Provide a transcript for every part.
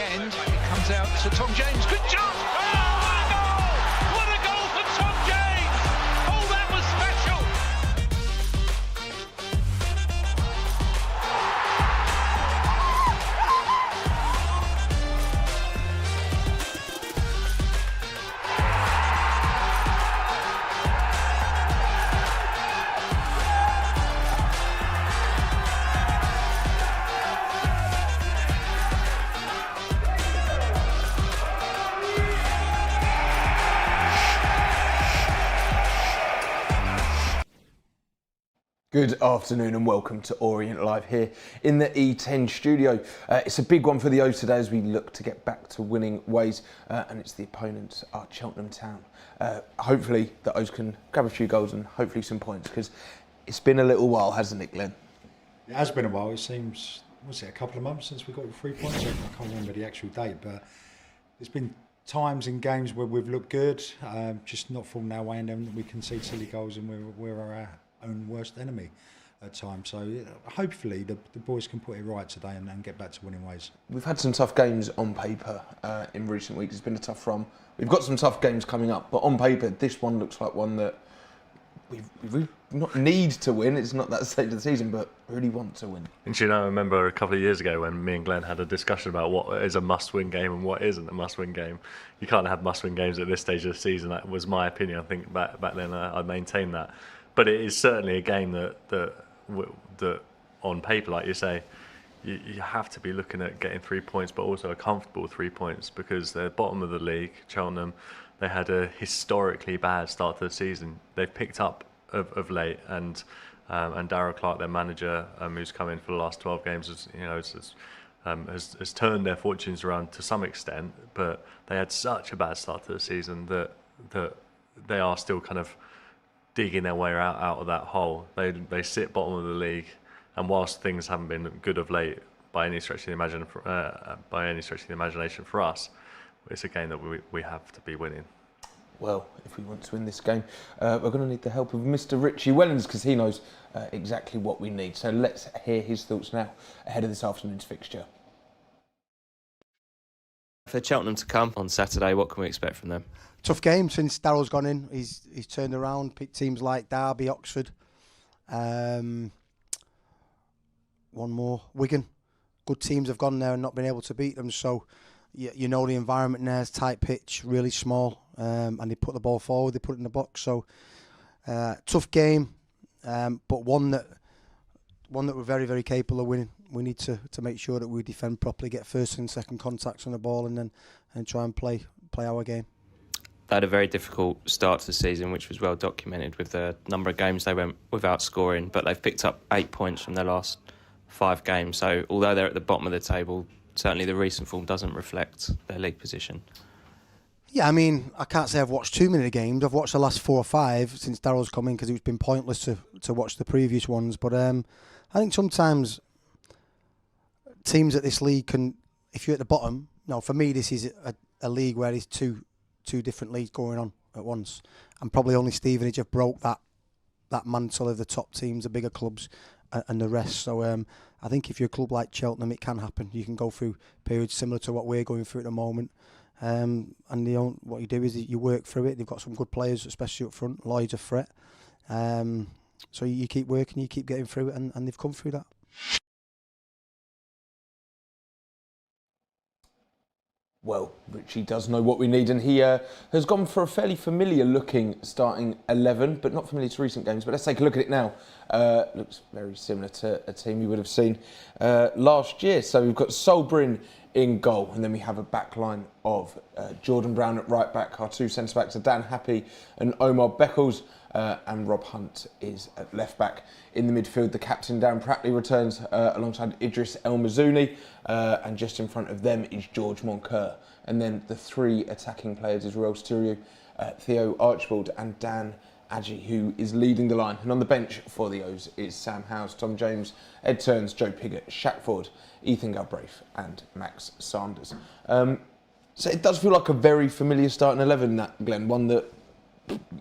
end. It comes out to Tom James. Good job! Oh, what a goal! What a goal for Tom James! Oh, that was special! Good afternoon and welcome to Orient Live here in the E10 studio. It's a big one for the O's today as we look to get back to winning ways, and it's the opponents are Cheltenham Town. Hopefully the O's can grab a few goals and hopefully some points, because it's been a little while, hasn't it, Glen? It has been a while. It seems, was it a couple of months since we got the 3 points? I can't remember the actual date, but there's been times in games where we've looked good, just not falling our way, and then we concede silly goals and we're our own worst enemy at times. So hopefully the boys can put it right today and get back to winning ways. We've had some tough games on paper in recent weeks. It's been a tough run. We've got some tough games coming up, but on paper this one looks like one that we not need to win. It's not that stage of the season, but really want to win. And you know, I remember a couple of years ago when me and Glenn had a discussion about what is a must-win game and what isn't a must-win game. You can't have must-win games at this stage of the season. That was my opinion. I think back then I maintained that. But it is certainly a game that on paper, like you say, you have to be looking at getting 3 points, but also a comfortable 3 points, because they're bottom of the league. Cheltenham, they had a historically bad start to the season. They've picked up of late, and Darryl Clark, their manager, who's come in for the last 12 games, has turned their fortunes around to some extent. But they had such a bad start to the season that they are still kind of digging their way out of that hole. They sit bottom of the league, and whilst things haven't been good of late by any stretch of the imagination for us, it's a game that we have to be winning. Well, if we want to win this game, we're going to need the help of Mr. Richie Wellens, because he knows exactly what we need. So let's hear his thoughts now ahead of this afternoon's fixture. For Cheltenham to come on Saturday, what can we expect from them? Tough game since Darryl's gone in. He's turned around, picked teams like Derby, Oxford, one more, Wigan. Good teams have gone there and not been able to beat them. So you know the environment there is tight pitch, really small, and they put the ball forward, they put it in the box. So tough game, but one that we're very, very capable of winning. We need to make sure that we defend properly, get first and second contacts on the ball, and try and play our game. They had a very difficult start to the season, which was well documented with the number of games they went without scoring, but they've picked up 8 points from their last 5 games. So although they're at the bottom of the table, certainly the recent form doesn't reflect their league position. Yeah, I mean, I can't say I've watched too many games. I've watched the last 4 or 5 since Darryl's come in, because it's been pointless to watch the previous ones. But I think sometimes teams at this league can, if you're at the bottom, for me this is a league where there's two different leagues going on at once, and probably only Stevenage have broke that mantle of the top teams, the bigger clubs, and the rest. So I think if you're a club like Cheltenham, it can happen. You can go through periods similar to what we're going through at the moment, and what you do is you work through it. They've got some good players, especially up front. Lloyd's a threat, so you keep working, you keep getting through it, and they've come through that. Well, Richie does know what we need, and he has gone for a fairly familiar looking starting 11, but not familiar to recent games. But let's take a look at it now. Looks very similar to a team you would have seen last year. So we've got Solbrin in goal, and then we have a back line of Jordan Brown at right back. Our 2 centre-backs are Dan Happy and Omar Beckles, and Rob Hunt is at left back. In the midfield, the captain Dan Pratley returns alongside Idris El Mazouni, and just in front of them is George Moncur. And then the 3 attacking players is Roel Sturiu, Theo Archibald and Dan Adji, who is leading the line. And on the bench for the O's is Sam Howes, Tom James, Ed Turns, Joe Piggott, Shaq Ford, Ethan Galbraith and Max Sanders. So it does feel like a very familiar starting 11, that, Glenn, one that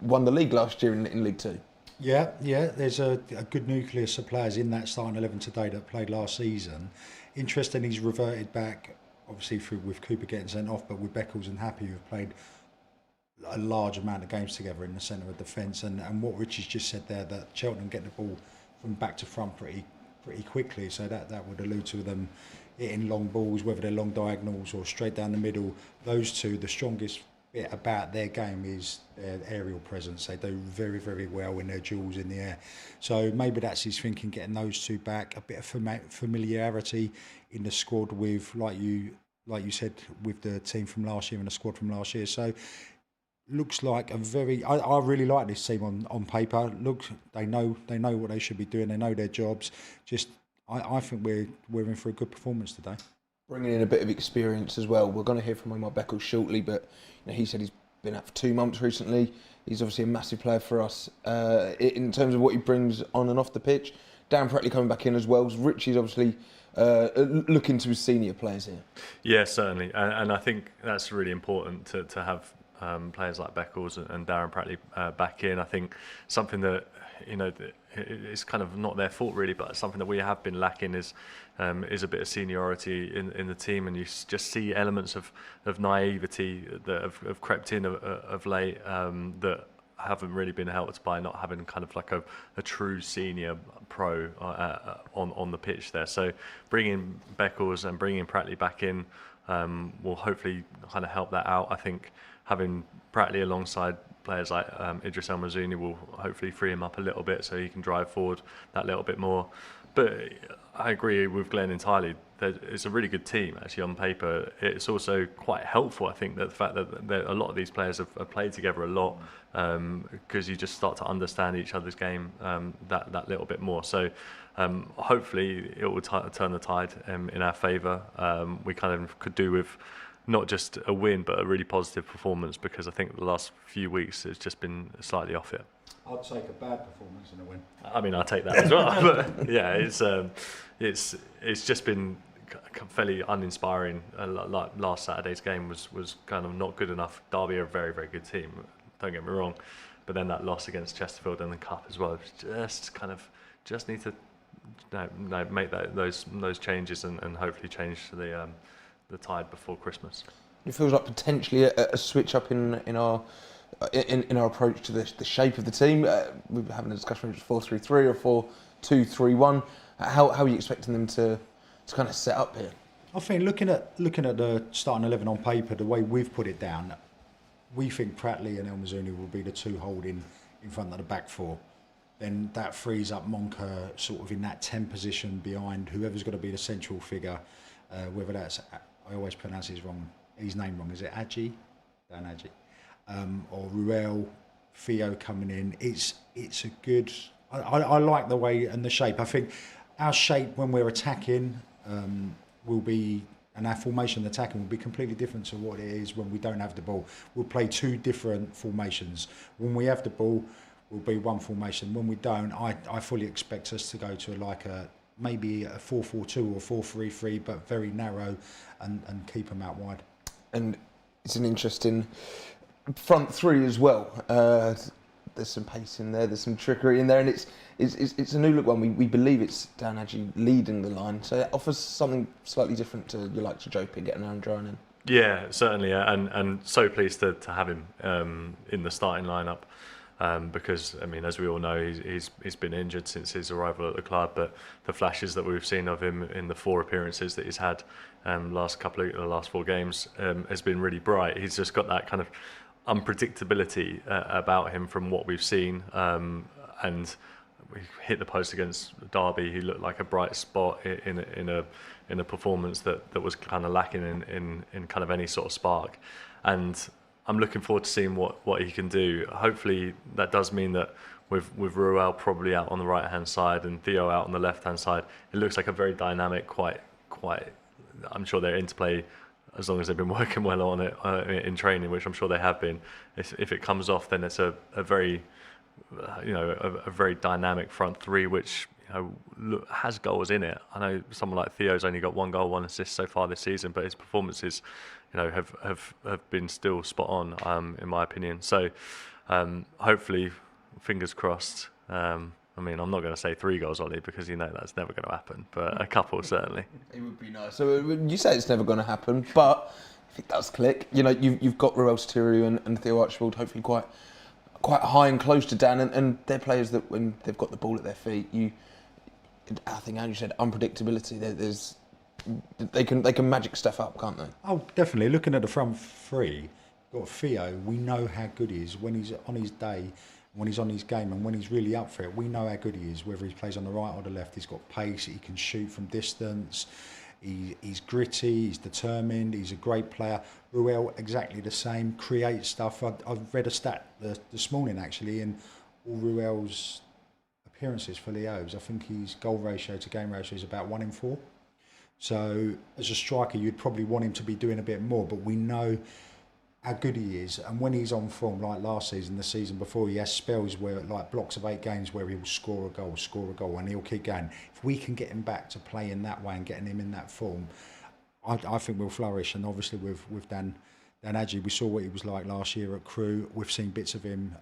won the league last year in League Two. Yeah, there's a good nucleus of players in that starting 11 today that played last season. Interesting, he's reverted back obviously with Cooper getting sent off, but with Beckles and Happy, who've played a large amount of games together in the centre of defence, and what Richie's just said there, that Cheltenham get the ball from back to front pretty quickly, so that would allude to them hitting long balls, whether they're long diagonals or straight down the middle. Those two, the strongest bit about their game is their aerial presence. They do very, very well in their duels in the air. So maybe that's his thinking, getting those two back, a bit of familiarity in the squad with, like you said, with the team from last year and the squad from last year. So looks like a very. I really like this team on paper. Look, they know what they should be doing. They know their jobs. I think we're in for a good performance today. Bringing in a bit of experience as well. We're going to hear from Omar Beckles shortly, but he said he's been out for 2 months recently. He's obviously a massive player for us in terms of what he brings on and off the pitch. Darren Pratley coming back in as well. Richie's obviously looking to his senior players here. Yeah, certainly, and I think that's really important to have players like Beckles and Darren Pratley back in. I think something that it's kind of not their fault really, but something that we have been lacking is a bit of seniority in the team, and you just see elements of naivety that have crept in of late that haven't really been helped by not having kind of like a true senior pro on the pitch there. So bringing Beckles and bringing Pratley back in will hopefully kind of help that out. I think having Pratley alongside players like Idris El Mazouni will hopefully free him up a little bit so he can drive forward that little bit more. But I agree with Glen entirely. It's a really good team actually on paper. It's also quite helpful, I think, that the fact that a lot of these players have played together a lot, because you just start to understand each other's game that little bit more. So hopefully it will turn the tide in our favour. We kind of could do with not just a win, but a really positive performance, because I think the last few weeks it's just been slightly off it. I'd take a bad performance in a win. I mean, I'll take that as well. But yeah, it's just been fairly uninspiring. Like last Saturday's game was kind of not good enough. Derby are a very, very good team, don't get me wrong, but then that loss against Chesterfield in the cup as well, just need to make those changes and hopefully change the tide before Christmas. It feels like potentially a switch up in our approach to the shape of the team. We were having a discussion if it's 4-3-3 or 4-2-3-1. How are you expecting them to kind of set up here? I think looking at the starting 11 on paper, the way we've put it down, we think Pratley and El Mazouni will be the two holding in front of the back four. Then that frees up Monka sort of in that 10 position behind whoever's got to be the central figure, whether that's, I always pronounce his name wrong, is it Adji? Dan Adji. Or Ruel, Theo coming in. It's a good. I like the way and the shape. I think our shape when we're attacking will be, and our formation attacking will be completely different to what it is when we don't have the ball. We'll play two different formations. When we have the ball, we'll be one formation. When we don't, I fully expect us to go to maybe a 4-4-2 or 4-3-3, but very narrow and keep them out wide. And it's an interesting front three as well. There's some pace in there, there's some trickery in there, and it's a new look one. We believe it's Dan Adji leading the line, so it offers something slightly different to your likes of Joe Piggott and Aaron Dryan in. Yeah, certainly, and so pleased to have him in the starting lineup. Because I mean, as we all know, he's been injured since his arrival at the club. But the flashes that we've seen of him in the 4 appearances that he's had last 4 games has been really bright. He's just got that kind of unpredictability about him from what we've seen. And we hit the post against Derby. He looked like a bright spot in a performance that was kind of lacking in kind of any sort of spark. And I'm looking forward to seeing what he can do. Hopefully that does mean that with Ruel probably out on the right hand side and Theo out on the left hand side, it looks like a very dynamic, quite. I'm sure their interplay, as long as they've been working well on it in training, which I'm sure they have been. If it comes off, then it's a very a very dynamic front three, which has goals in it. I know someone like Theo's only got 1 goal, 1 assist so far this season, but his performances, have been still spot on, in my opinion. So hopefully, fingers crossed, I mean, I'm not going to say 3 goals, Ollie, because you know that's never going to happen, but a couple certainly. It would be nice. So you say it's never going to happen, but if it does click, you know, you've got Ruel Sotirio and Theo Archibald hopefully quite high and close to Dan, and they're players that when they've got the ball at their feet, I think Andrew said unpredictability. They can magic stuff up, can't they? Oh, definitely. Looking at the front three, got Theo. We know how good he is when he's on his day, when he's on his game, and when he's really up for it. We know how good he is. Whether he plays on the right or the left, he's got pace. He can shoot from distance. He's gritty. He's determined. He's a great player. Ruel, exactly the same. Creates stuff. I've read a stat this morning actually, in all Ruel's appearances for Leo's. I think his goal ratio to game ratio is about 1 in 4. So as a striker, you'd probably want him to be doing a bit more, but we know how good he is. And when he's on form, like last season, the season before, he has spells where, like blocks of 8 games, where he'll score a goal, and he'll keep going. If we can get him back to playing that way and getting him in that form, I think we'll flourish. And obviously with Dan Adji, we saw what he was like last year at Crewe. We've seen bits of him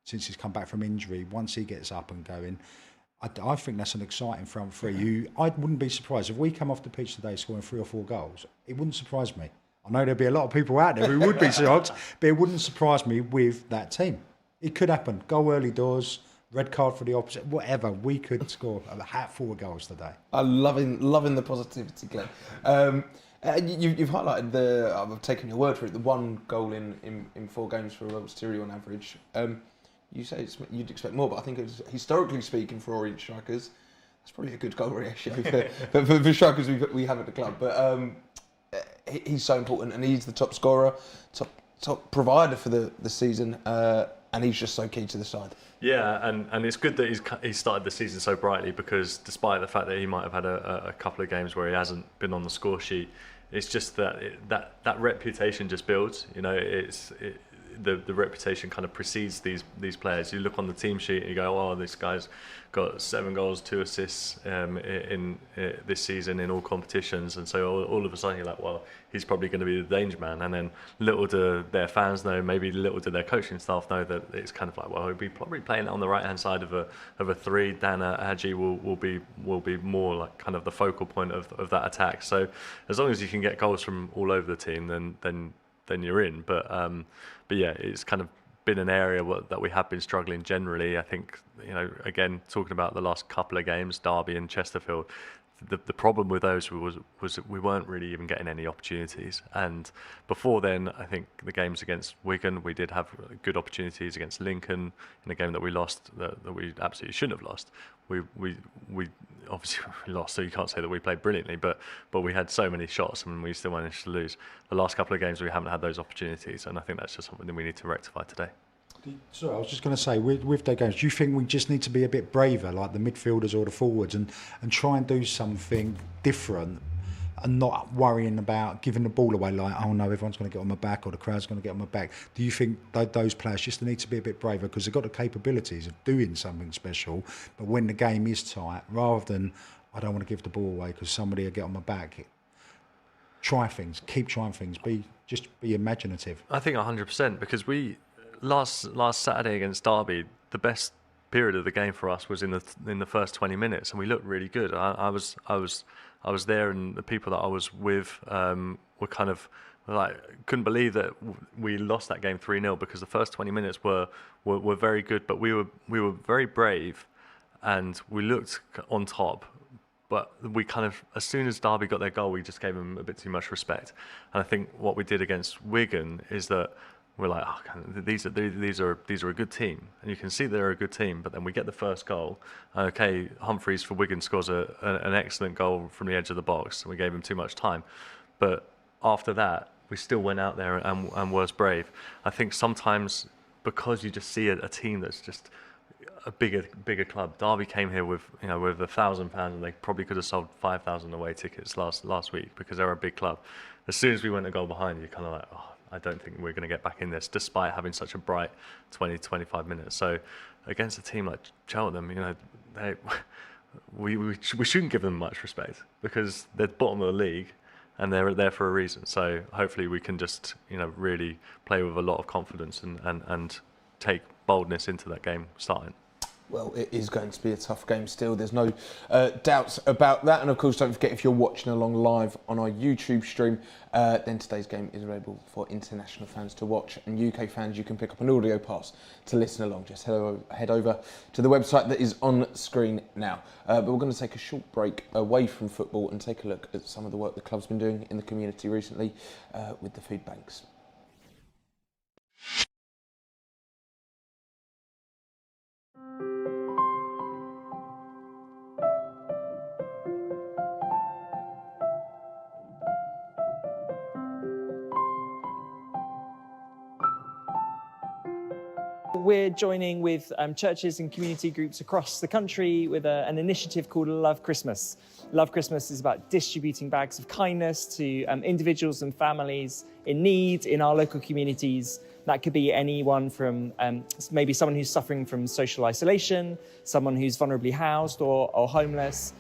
since he's come back from injury. Once he gets up and going, I think that's an exciting front three. I wouldn't be surprised if we come off the pitch today scoring 3 or 4 goals. It wouldn't surprise me. I know there'd be a lot of people out there who would be shocked, but it wouldn't surprise me with that team. It could happen. Goal early doors, red card for the opposite, whatever. We could score a hatful of goals today. I'm loving the positivity, Glenn. You've highlighted I've taken your word for it, the 1 goal in 4 games for Ruel Sotirio on average. You say you'd expect more, but I think historically speaking for Orient strikers, that's probably a good goal ratio for strikers we have at the club. But he's so important, and he's the top scorer, top provider for the season, and he's just so key to the side. Yeah, and it's good that he's started the season so brightly, because despite the fact that he might have had a couple of games where he hasn't been on the score sheet, it's just that reputation just builds. You know, the reputation kind of precedes these players. You look on the team sheet and you go, oh, this guy's got 7 goals, 2 assists in this season in all competitions, and so all of a sudden you're like, well, he's probably going to be the danger man. And then little do their fans know, maybe little do their coaching staff know, that it's kind of like, well, he'll be probably playing on the right hand side of a 3. Dan Hadji will be more like kind of the focal point of that attack. So as long as you can get goals from all over the team, then you're in. But yeah, it's kind of been an area that we have been struggling generally. I think, you know, again, talking about the last couple of games, Derby and Chesterfield, the problem with those was that we weren't really even getting any opportunities. And before then, I think the games against Wigan, we did have good opportunities. Against Lincoln, in a game that we lost, that we absolutely shouldn't have lost. We obviously we lost, so you can't say that we played brilliantly, but we had so many shots and we still managed to lose. The last couple of games we haven't had those opportunities, and I think that's just something that we need to rectify today. So I was just going to say, with their games, do you think we just need to be a bit braver, like the midfielders or the forwards, and try and do something different, and not worrying about giving the ball away, like, oh no, everyone's going to get on my back or the crowd's going to get on my back? Do you think those players just need to be a bit braver, because they've got the capabilities of doing something special, but when the game is tight, rather than, I don't want to give the ball away because somebody will get on my back, try things, keep trying things, be imaginative? I think 100%, because we last Saturday against Derby, the best period of the game for us was in the first 20 minutes, and we looked really good. I was there, and the people that I was with were kind of like, couldn't believe that we lost that game 3-0, because the first 20 minutes were very good, but we were very brave, and we looked on top. But we kind of, as soon as Derby got their goal, we just gave them a bit too much respect. And I think what we did against Wigan is that we're like, oh, these are a good team, and you can see they're a good team. But then we get the first goal. Okay, Humphreys for Wigan scores an excellent goal from the edge of the box, and we gave him too much time. But after that, we still went out there and was brave. I think sometimes, because you just see a team that's just a bigger club. Derby came here with £1,000, and they probably could have sold 5,000 away tickets last week, because they're a big club. As soon as we went a goal behind, you're kind of like, oh, I don't think we're going to get back in this, despite having such a bright 20-25 minutes. So against a team like Cheltenham, you know, we shouldn't give them much respect, because they're bottom of the league and they're there for a reason. So hopefully we can just, you know, really play with a lot of confidence and take boldness into that game starting. Well, it is going to be a tough game still. There's no doubts about that. And of course, don't forget, if you're watching along live on our YouTube stream, then today's game is available for international fans to watch. And UK fans, you can pick up an audio pass to listen along. Just head over to the website that is on screen now. But we're going to take a short break away from football and take a look at some of the work the club's been doing in the community recently with the food banks. We're joining with churches and community groups across the country with an initiative called Love Christmas. Love Christmas is about distributing bags of kindness to individuals and families in need in our local communities. That could be anyone from maybe someone who's suffering from social isolation, someone who's vulnerably housed or homeless,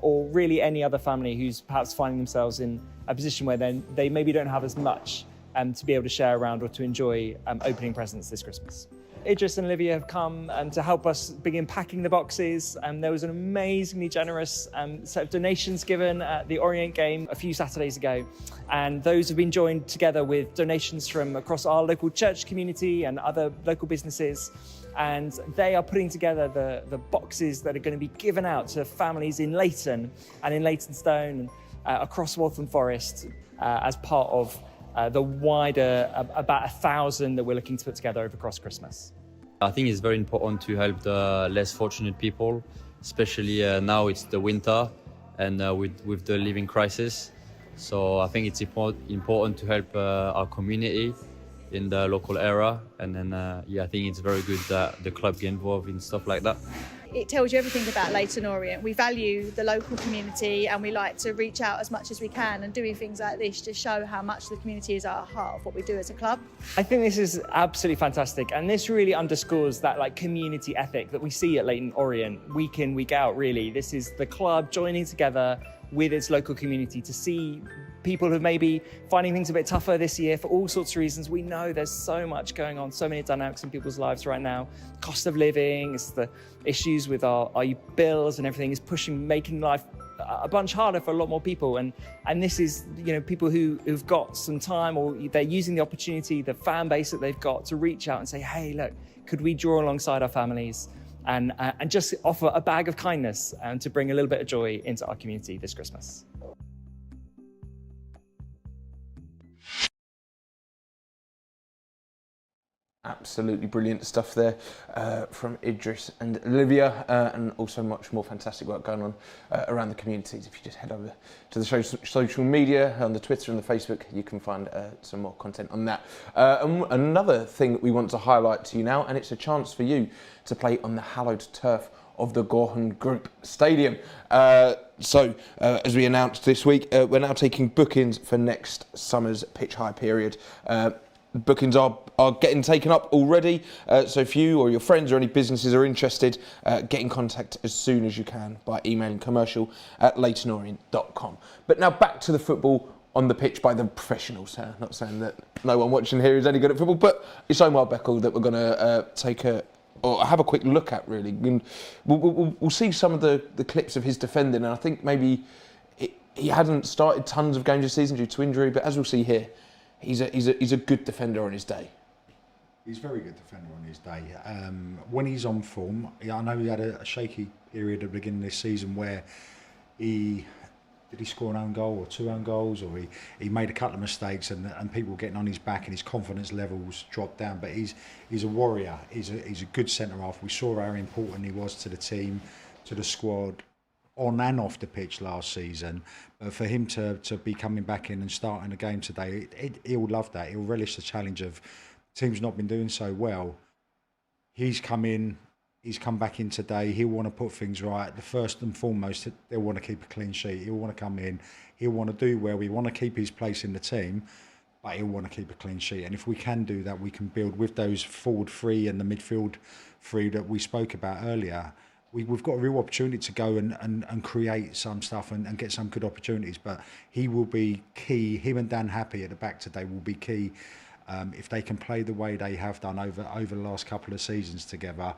or really any other family who's perhaps finding themselves in a position where they maybe don't have as much to be able to share around or to enjoy opening presents this Christmas. Idris and Olivia have come to help us begin packing the boxes. There was an amazingly generous set of donations given at the Orient game a few Saturdays ago. And those have been joined together with donations from across our local church community and other local businesses. And they are putting together the boxes that are going to be given out to families in Leighton and in Leytonstone and across Waltham Forest as part of the wider, about 1,000 that we're looking to put together over across Christmas. I think it's very important to help the less fortunate people, especially now it's the winter and with the living crisis. So I think it's important to help our community in the local area. And then, I think it's very good that the club get involved in stuff like that. It tells you everything about Leyton Orient. We value the local community and we like to reach out as much as we can, and doing things like this to show how much the community is at the heart of what we do as a club. I think this is absolutely fantastic, and this really underscores that community ethic that we see at Leyton Orient week in, week out, really. This is the club joining together with its local community to see people who may be finding things a bit tougher this year for all sorts of reasons. We know there's so much going on, so many dynamics in people's lives right now. Cost of living, it's the issues with our bills and everything is making life a bunch harder for a lot more people. And this is, people who've got some time, or they're using the opportunity, the fan base that they've got, to reach out and say, hey, look, could we draw alongside our families and just offer a bag of kindness and to bring a little bit of joy into our community this Christmas. Absolutely brilliant stuff there from Idris and Olivia, and also much more fantastic work going on around the communities. If you just head over to the social media, on the Twitter and the Facebook, you can find some more content on that. Another thing that we want to highlight to you now, and it's a chance for you to play on the hallowed turf of the Gorham Group Stadium. As we announced this week, we're now taking bookings for next summer's pitch hire period. Bookings are getting taken up already, so if you or your friends or any businesses are interested, get in contact as soon as you can by emailing commercial@leytonorient.com. But now back to the football on the pitch by the professionals. Not saying that no one watching here is any good at football, but it's Omar Beckel that we're going to have a quick look at, really. And we'll see some of the clips of his defending, and I think maybe he hadn't started tons of games this season due to injury, but as we'll see here, he's a good defender on his day. He's a very good defender on his day. When he's on form, I know he had a shaky period at the beginning of this season where did he score an own goal or 2 own goals, or he made a couple of mistakes and people were getting on his back and his confidence levels dropped down. But he's a warrior. He's a good centre half. We saw how important he was to the team, to the squad, on and off the pitch last season. But for him to be coming back in and starting a game today, he'll love that. He'll relish the challenge of the team's not been doing so well. He's come in, he's come back in today. He'll want to put things right. The first and foremost, they'll want to keep a clean sheet. He'll want to come in. He'll want to do well. We want to keep his place in the team, but he'll want to keep a clean sheet. And if we can do that, we can build with those forward three and the midfield three that we spoke about earlier. We've got a real opportunity to go and create some stuff and get some good opportunities. But he will be key. Him and Dan Happy at the back today will be key. If they can play the way they have done over the last couple of seasons together,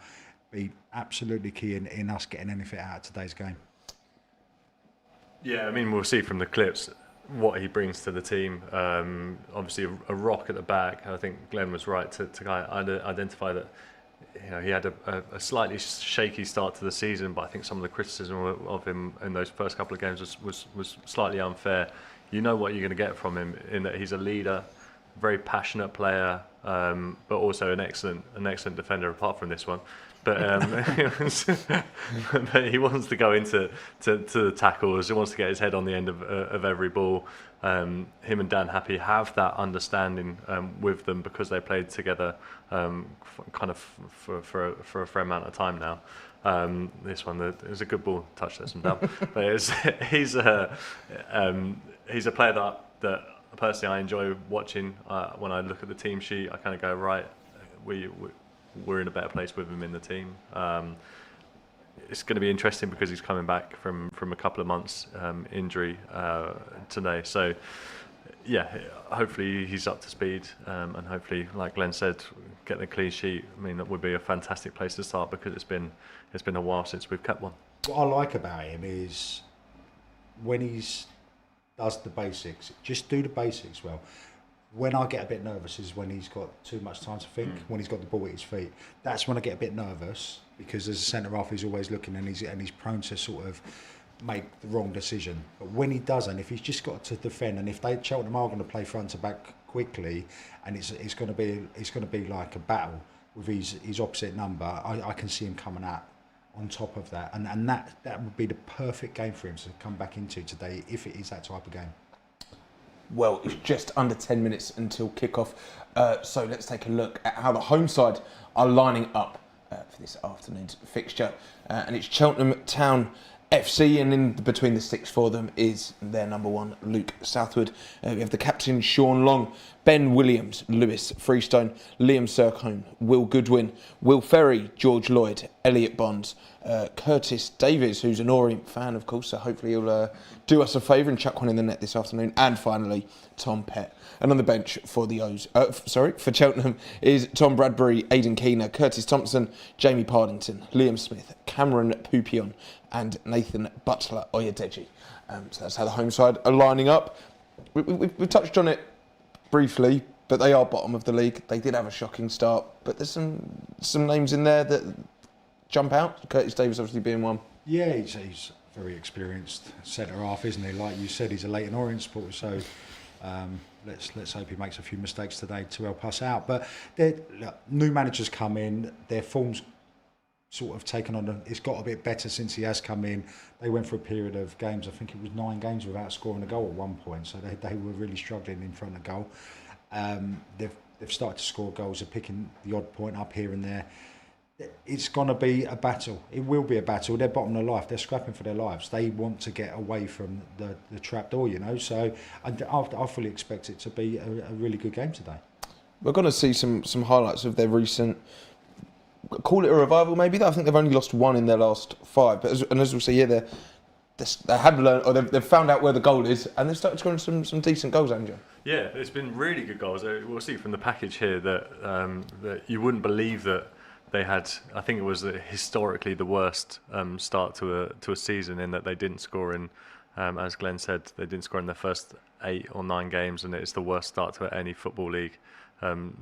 be absolutely key in us getting anything out of today's game. Yeah, I mean, we'll see from the clips what he brings to the team. Obviously, a rock at the back. I think Glen was right to kind of identify that. He had a slightly shaky start to the season, but I think some of the criticism of him in those first couple of games was slightly unfair. You know what you're going to get from him in that he's a leader, very passionate player, but also an excellent defender apart from this one. But but he wants to go into the tackles. He wants to get his head on the end of every ball. Him and Dan Happy have that understanding with them because they played together kind of for a fair amount of time now. This one, it was a good ball, touch lets him down. But he's a player that personally I enjoy watching. When I look at the team sheet, I kind of go, right, we're in a better place with him in the team. It's going to be interesting because he's coming back from a couple of months injury today. So, yeah, hopefully he's up to speed and hopefully, like Glenn said, getting a clean sheet. I mean, that would be a fantastic place to start because it's been a while since we've kept one. What I like about him is when he does the basics, just do the basics well. When I get a bit nervous is when he's got too much time to think, when he's got the ball at his feet. That's when I get a bit nervous because as a centre-half he's always looking and he's prone to sort of make the wrong decision. But when he doesn't, if he's just got to defend and if Cheltenham are going to play front to back quickly and it's going to be like a battle with his opposite number, I can see him coming out on top of that. And that would be the perfect game for him to come back into today if it is that type of game. Well, it's just under 10 minutes until kickoff, so let's take a look at how the home side are lining up for this afternoon's fixture. And it's Cheltenham Town FC, and in between the sticks for them is their number one, Luke Southwood. We have the captain, Sean Long, Ben Williams, Lewis Freestone, Liam Sercombe, Will Goodwin, Will Ferry, George Lloyd, Elliot Bonds, Curtis Davies, who's an Orient fan, of course, so hopefully he'll do us a favour and chuck one in the net this afternoon. And finally, Tom Pett. And on the bench for for Cheltenham is Tom Bradbury, Aidan Keener, Curtis Thompson, Jamie Pardington, Liam Smith, Cameron Pupion, and Nathan Butler Oyedeji. So that's how the home side are lining up. We've touched on it briefly, but they are bottom of the league. They did have a shocking start, but there's some names in there that jump out. Curtis Davies obviously being one. Yeah, he's very experienced centre-half, isn't he? Like you said, he's a Leyton Orient supporter, so let's hope he makes a few mistakes today to help us out. But new managers come in, their form's sort of taken on. It's got a bit better since he has come in. They went for a period of games, I think it was 9 games without scoring a goal at one point, so they were really struggling in front of goal. They've started to score goals, they're picking the odd point up here and there. It's going to be a battle. It will be a battle. They're bottom of life. They're scrapping for their lives. They want to get away from the trapdoor, So I fully expect it to be a really good game today. We're going to see some highlights of their recent, call it a revival maybe. I think they've only lost 1 in their last 5. But as we'll see here, they have learned, or they've found out where the goal is, and they've started scoring some decent goals, Andrew. Yeah, it's been really good goals. We'll see from the package here that you wouldn't believe that they had. I think it was historically the worst start to a season in that they didn't score in. As Glenn said, they didn't score in their first 8 or 9 games, and it's the worst start to any football league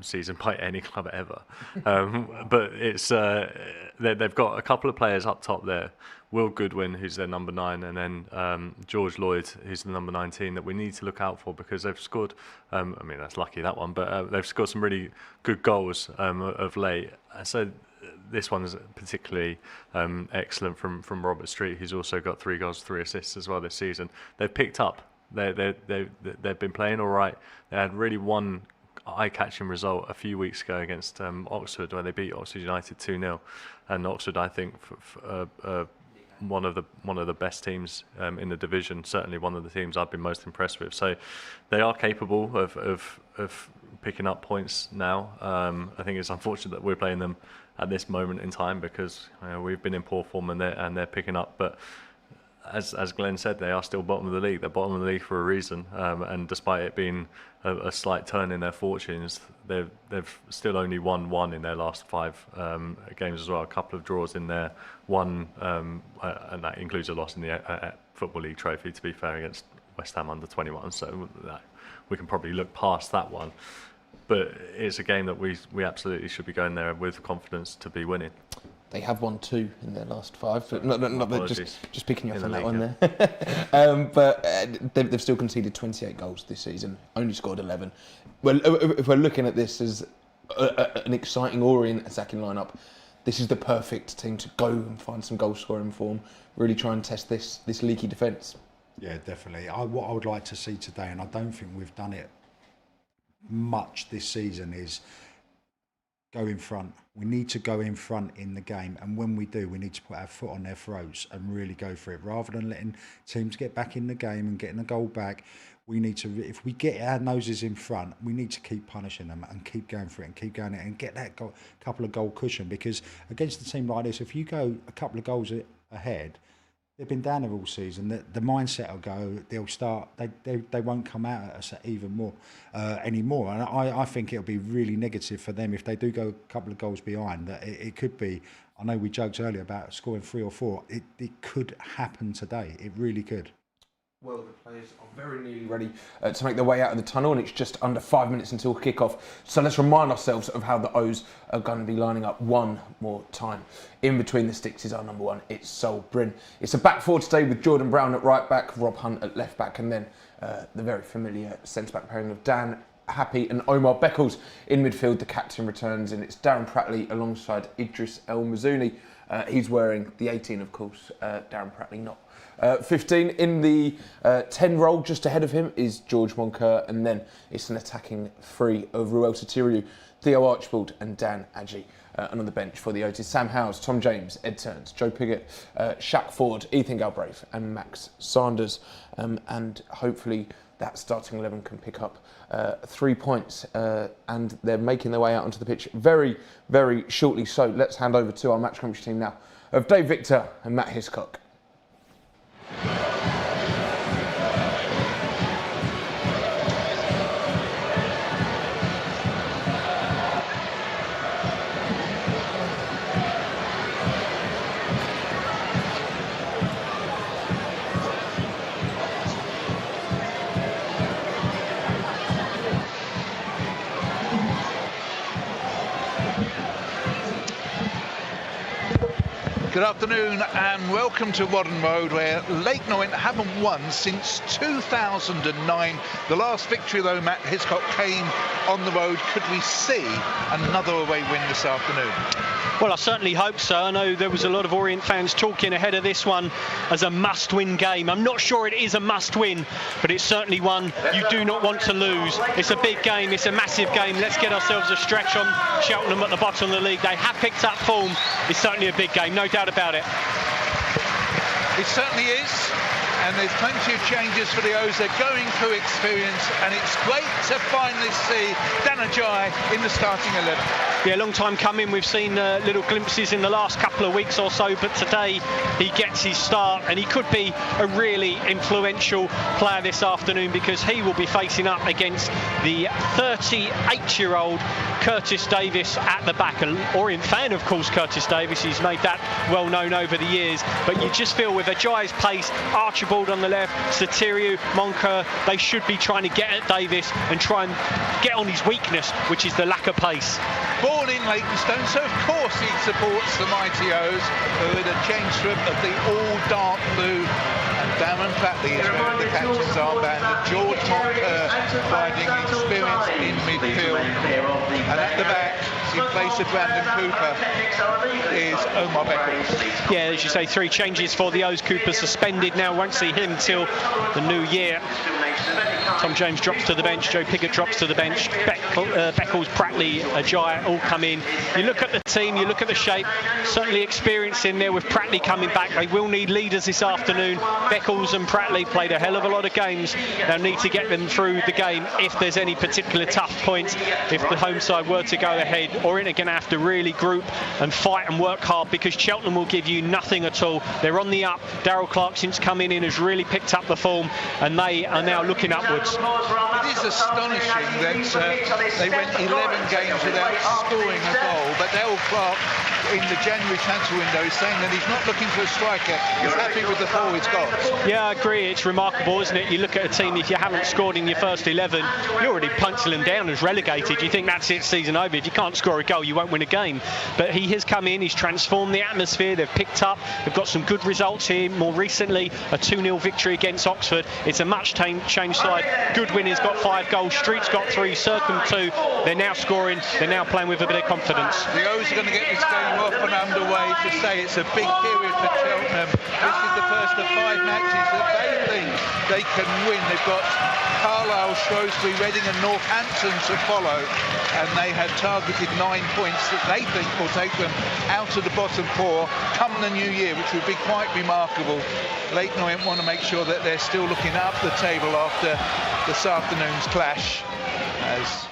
season by any club ever. But it's they've got a couple of players up top there. Will Goodwin, who's their number 9, and then George Lloyd, who's the number 19, that we need to look out for because they've scored. I mean, that's lucky, that one, but they've scored some really good goals of late. So this one is particularly excellent from Robert Street, who's also got 3 goals, 3 assists as well this season. They've picked up. They've been playing all right. They had really one eye-catching result a few weeks ago against Oxford, where they beat Oxford United 2-0, and Oxford, I think, one of the best teams in the division. Certainly, one of the teams I've been most impressed with. So, they are capable of picking up points now. I think it's unfortunate that we're playing them at this moment in time because we've been in poor form and they're picking up. But as Glenn said, they are still bottom of the league. They're bottom of the league for a reason, and despite it being a slight turn in their fortunes, they've still only won one in their last 5 games as well. A couple of draws in there, one, and that includes a loss in the Football League Trophy, to be fair, against West Ham under 21. So we can probably look past that one. But it's a game that we absolutely should be going there with confidence to be winning. They have won 2 in their last 5. But not just picking you up on that one there. But they've still conceded 28 goals this season, only scored 11. Well, if we're looking at this as an exciting Orient attacking lineup, this is the perfect team to go and find some goal scoring form, really try and test this leaky defence. Yeah, definitely. What I would like to see today, and I don't think we've done it much this season, is go in front. We need to go in front in the game, and when we do, we need to put our foot on their throats and really go for it, rather than letting teams get back in the game and getting a goal back. We need to, if we get our noses in front, we need to keep punishing them and keep going for it and keep going and get that couple of goal cushion, because against a team like this, if you go a couple of goals ahead, they've been down there all season. The mindset will go. They'll start. They won't come out at us even more anymore. And I think it'll be really negative for them if they do go a couple of goals behind. That it could be. I know we joked earlier about scoring 3 or 4. It could happen today. It really could. Well, the players are very nearly ready to make their way out of the tunnel, and it's just under 5 minutes until kick-off. So let's remind ourselves of how the O's are going to be lining up one more time. In between the sticks is our number 1, it's Sol Bryn. It's a back 4 today with Jordan Brown at right back, Rob Hunt at left back, and then the very familiar centre-back pairing of Dan Happy and Omar Beckles. In midfield, the captain returns, and it's Darren Prattley alongside Idris El Mazouni. He's wearing the 18, of course, Darren Prattley not. 15 in the 10 role, just ahead of him is George Moncur, and then it's an attacking 3 of Ruel Tatiru, Theo Archibald and Dan Adji. And on the bench for the O's, Sam Howes, Tom James, Ed Turns, Joe Piggott, Shaq Ford, Ethan Galbraith and Max Sanders. And hopefully that starting 11 can pick up 3 points, and they're making their way out onto the pitch very, very shortly. So let's hand over to our match commentary team now of Dave Victor and Matt Hiscock. Good afternoon and welcome to Whaddon Road, where Leyton Orient haven't won since 2009. The last victory, though, Matt Hiscock, came on the road. Could we see another away win this afternoon? Well, I certainly hope so. I know there was a lot of Orient fans talking ahead of this one as a must-win game. I'm not sure it is a must-win, but it's certainly one you do not want to lose. It's a big game. It's a massive game. Let's get ourselves a stretch on Cheltenham at the bottom of the league. They have picked up form. It's certainly a big game, no doubt about it. It certainly is. And there's plenty of changes for the O's. They're going through experience, and it's great to finally see Dan Adji in the starting 11. Yeah, long time coming. We've seen little glimpses in the last couple of weeks or so, but today he gets his start, and he could be a really influential player this afternoon, because he will be facing up against the 38-year-old Curtis Davis at the back. An Orient fan, of course, Curtis Davis. He's made that well known over the years, but you just feel with Adji's pace, Archibald on the left, Satiru, Moncur, they should be trying to get at Davis and try and get on his weakness, which is the lack of pace. Born in Leytonstone, so of course he supports the mighty O's, who are in a change strip of the all dark blue. And Darren Prattley is wearing the captain's armband, and George Moncur finding experience in midfield. And at the back, in place of Brandon Cooper, is Omar Beckles. Yeah, as you say, 3 changes for the O's. Cooper suspended now, won't see him till the new year. Tom James drops to the bench, Joe Piggott drops to the bench, Beckles, Pratley, Ajayi all come in. You look at the team, you look at the shape, certainly experience in there with Pratley coming back. They will need leaders this afternoon. Beckles and Pratley played a hell of a lot of games. They'll need to get them through the game if there's any particular tough points. If the home side were to go ahead, Orient are going to have to really group and fight and work hard, because Cheltenham will give you nothing at all. They're on the up. Daryl Clark, since coming in, has really picked up the form, and they are now looking upwards. It is astonishing that they went 11 games without scoring a goal, but Daryl Clark in the January transfer window is saying that he's not looking for a striker. He's happy with the four he's got. Yeah, I agree. It's remarkable, isn't it? You look at a team, if you haven't scored in your first 11, you're already penciling them down as relegated. You think that's it, season over. If you can't score a goal, you won't win a game. But he has come in, he's transformed the atmosphere. They've picked up. They've got some good results here. More recently, a 2-0 victory against Oxford. It's a much changed side. Goodwin has got 5 goals. Street's got 3. Circum 2. They're now scoring. They're now playing with a bit of confidence. The O's are going to get this game off and underway. To say it's a big period for Cheltenham. This is the first of 5 matches that they think they can win. They've got Carlisle, Shrewsbury, Reading and Northampton to follow, and they have targeted 9 points that they think will take them out of the bottom 4 come the new year, which would be quite remarkable. Leyton Orient want to make sure that they're still looking up the table after this afternoon's clash, as